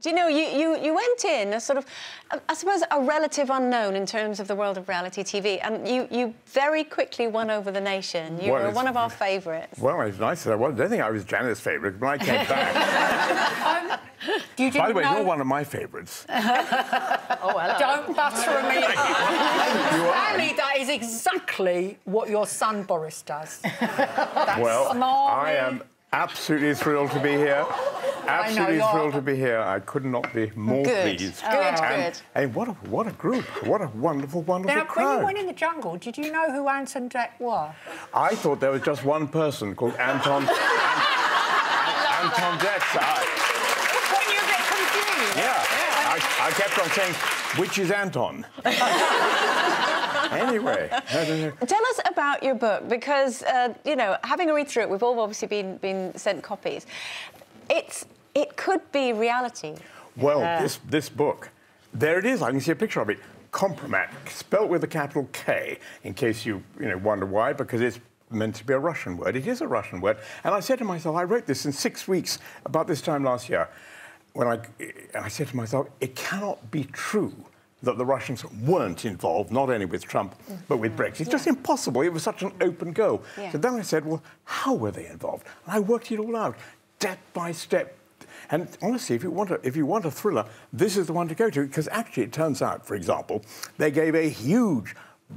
Do you know, you went in as sort of, I suppose, a relative unknown in terms of the world of reality TV, and you very quickly won over the nation. You were one of our favourites. Well, it's nice. I don't think I was Janet's favourite, but I came back. By the way, you're one of my favourites. Oh, well. Don't butter me up. Stanley, that is exactly what your son Boris does. That's I am absolutely thrilled to be here. Absolutely thrilled to be here. I could not be more pleased. Good. And what a group. What a wonderful crowd. Now, when you went in the jungle, did you know who Ant and Dec were? I thought there was just one person called Anton... Anton Dec. When you get confused. Yeah. I kept on saying, which is Anton? Anyway. Tell us about your book, because, you know, having a read through it, we've all obviously been sent copies. It could be reality. Well, this book, there it is. I can see a picture of it. Kompromat, spelt with a capital K, in case you wonder why, because it's meant to be a Russian word. It is a Russian word. And I said to myself, I wrote this in 6 weeks, about this time last year, when I said to myself, it cannot be true that the Russians weren't involved, not only with Trump, but with Brexit. It's just impossible. It was such an open go. Yeah. So then I said, well, how were they involved? And I worked it all out, step by step. And honestly, if you want a thriller, this is the one to go to, because actually it turns out, for example, they gave a huge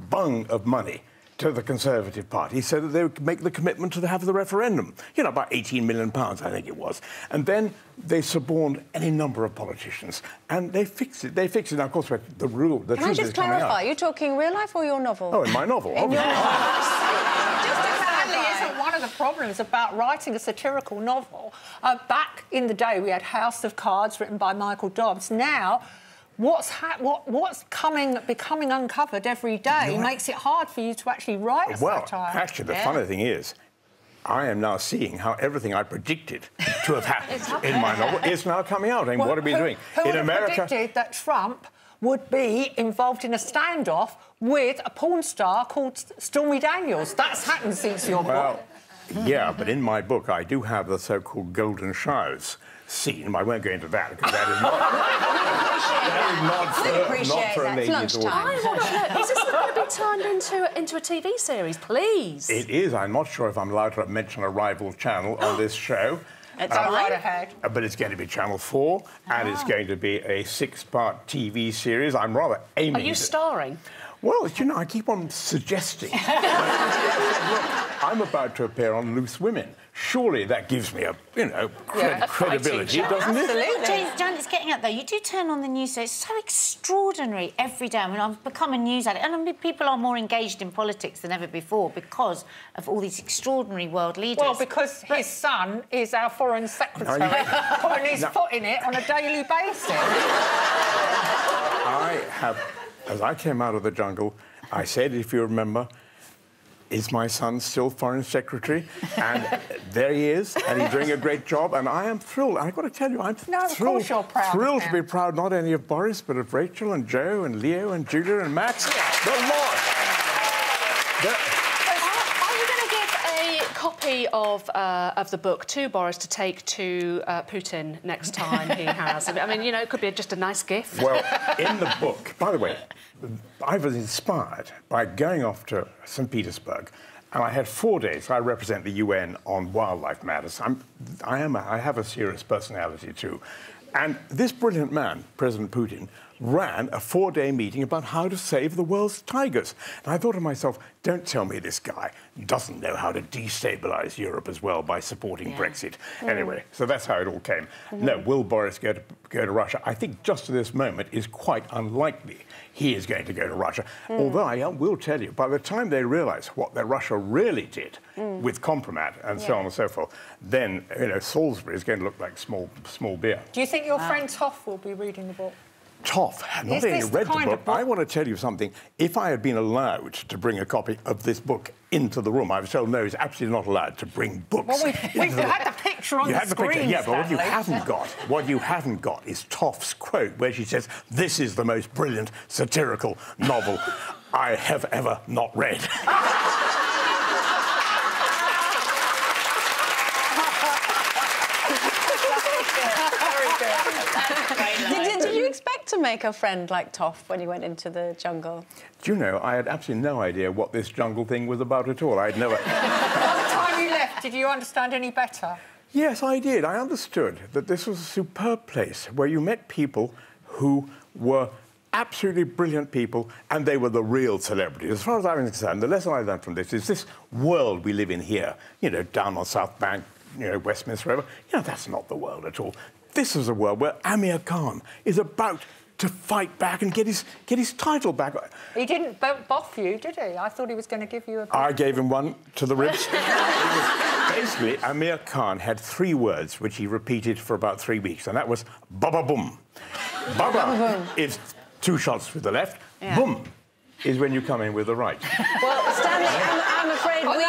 bung of money to the Conservative Party so that they would make the commitment to have the referendum. You know, about £18 million, I think it was. And then they suborned any number of politicians, and they fixed it. Now, of course, the rule... Can I just clarify? Are you talking real life or your novel? Oh, in my novel, obviously. Isn't one of the problems about writing a satirical novel? Back in the day, we had House of Cards, written by Michael Dobbs. Now, what's becoming uncovered every day makes it hard for you to actually write a satire. Well, actually, the funny thing is, I am now seeing how everything I predicted to have happened in my novel is now coming out. And what are we doing? Who in America predicted that Trump would be involved in a standoff with a porn star called Stormy Daniels? That's happened since your book. Yeah, but in my book, I do have the so-called golden showers scene. I won't go into that, because that is not for a lady's audience. Is this going to be turned into a TV series, please? It is. I'm not sure if I'm allowed to mention a rival channel on this show. It's right ahead. But it's going to be Channel 4, and it's going to be a 6-part TV series. I'm rather aiming... Are you starring? Well, you know, I keep on suggesting. Look, I'm about to appear on Loose Women. Surely that gives me a, credibility, doesn't it? Absolutely. Janet's getting at, though, you do turn on the news, so it's so extraordinary every day. I mean, I've become a news addict, and I mean, people are more engaged in politics than ever before because of all these extraordinary world leaders. Well, because his son is our Foreign Secretary, putting his foot in it on a daily basis. As I came out of the jungle, I said, if you remember, is my son still Foreign Secretary? And there he is, and he's doing a great job, and I am thrilled. I've got to tell you, I'm thrilled to be proud not only of Boris, but of Rachel and Joe and Leo and Julia and Max. The lot. Are you going to give a copy of the book to Boris to take to Putin next time he has? I mean, you know, it could be just a nice gift. Well, in the book, by the way, I was inspired by going off to St. Petersburg, and I had 4 days. I represent the UN on wildlife matters. I have a serious personality too. And this brilliant man, President Putin, ran a 4-day meeting about how to save the world's tigers. And I thought to myself, don't tell me this guy doesn't know how to destabilise Europe as well by supporting Brexit. Anyway, so that's how it all came. No, will Boris go to Russia? I think just at this moment is quite unlikely he is going to go to Russia. Although I will tell you, by the time they realise what Russia really did with Kompromat and so on and so forth, then, you know, Salisbury is going to look like small beer. Do you think your friend Toff will be reading the book? Toff, not only read the book, I want to tell you something. If I had been allowed to bring a copy of this book into the room, I was told, no, he's absolutely not allowed to bring books. Well, we've had the picture on the screen, yeah, but what you haven't got is Toff's quote, where she says, this is the most brilliant satirical novel I have ever not read. Very good. to make a friend like Toff when he went into the jungle? Do you know, I had absolutely no idea what this jungle thing was about at all. I'd never... By the time you left, did you understand any better? Yes, I did. I understood that this was a superb place where you met people who were absolutely brilliant people, and they were the real celebrities. As far as I'm concerned, the lesson I learned from this is this world we live in here, you know, down on South Bank, you know, Westminster, wherever, you know, that's not the world at all. This is a world where Amir Khan is about to fight back and get his title back. He didn't boff you, did he? I thought he was going to give you a... I gave him one to the ribs. Basically, Amir Khan had 3 words which he repeated for about 3 weeks, and that was baba-boom. Baba is 2 shots with the left. Yeah. Boom is when you come in with the right. Well, Stanley, I'm afraid we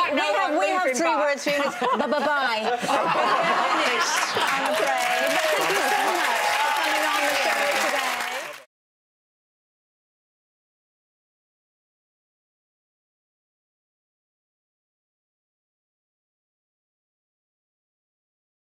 have 3 words for you. Bye-bye.